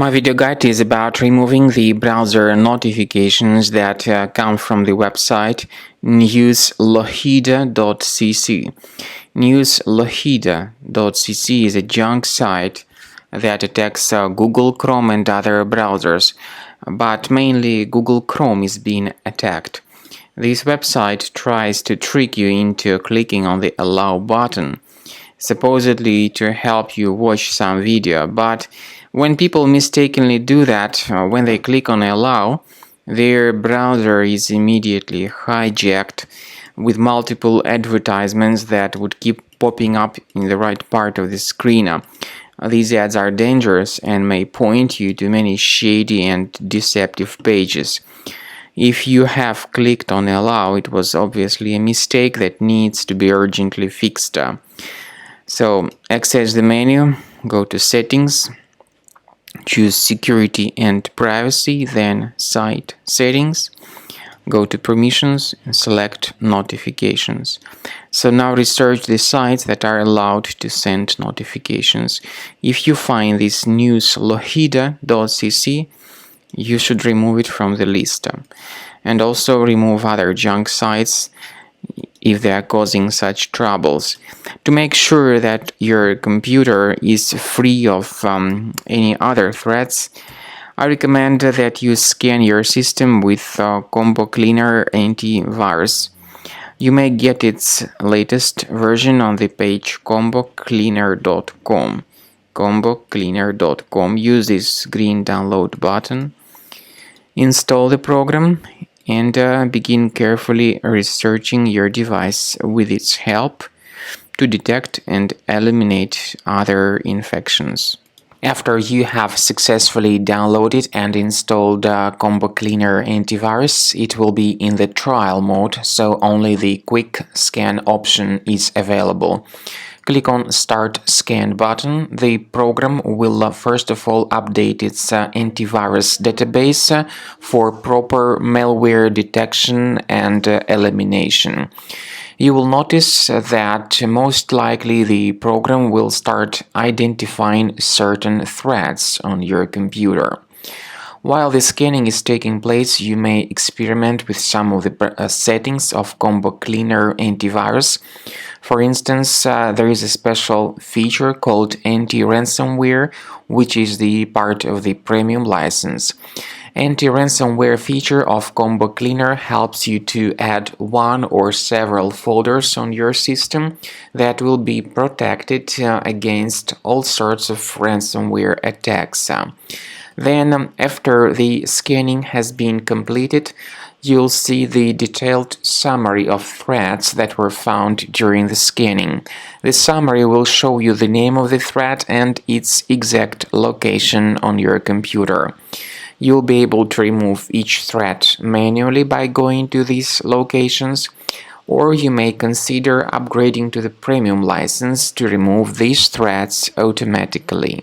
My video guide is about removing the browser notifications that come from the website News-lohida.cc. News-lohida.cc is a junk site that attacks Google Chrome and other browsers, but mainly Google Chrome is being attacked. This website tries to trick you into clicking on the Allow button, supposedly to help you watch some video, but when people mistakenly do that, when they click on Allow, their browser is immediately hijacked with multiple advertisements that would keep popping up in the right part of the screen. These ads are dangerous and may point you to many shady and deceptive pages. If you have clicked on Allow, it was obviously a mistake that needs to be urgently fixed. So access the menu, go to Settings, choose Security and Privacy, then Site Settings, go to Permissions and select Notifications. So now research the sites that are allowed to send notifications. If you find this News-lohida.cc, you should remove it from the list. And also remove other junk sites if they are causing such troubles. To make sure that your computer is free of any other threats, I recommend that you scan your system with Combo Cleaner Antivirus. You may get its latest version on the page combocleaner.com. combocleaner.com. Use this green download button. Install the program and begin carefully researching your device with its help to detect and eliminate other infections. After you have successfully downloaded and installed Combo Cleaner Antivirus, it will be in the trial mode, so only the quick scan option is available. Click on Start Scan button. The program will first of all update its antivirus database for proper malware detection and elimination. You will notice that most likely the program will start identifying certain threats on your computer. While the scanning is taking place, you may experiment with some of the settings of Combo Cleaner Antivirus. For instance, there is a special feature called Anti-Ransomware, which is the part of the premium license. Anti-ransomware feature of Combo Cleaner helps you to add one or several folders on your system that will be protected against all sorts of ransomware attacks. Then, after the scanning has been completed, you'll see the detailed summary of threats that were found during the scanning. The summary will show you the name of the threat and its exact location on your computer. You'll be able to remove each threat manually by going to these locations, or you may consider upgrading to the premium license to remove these threats automatically.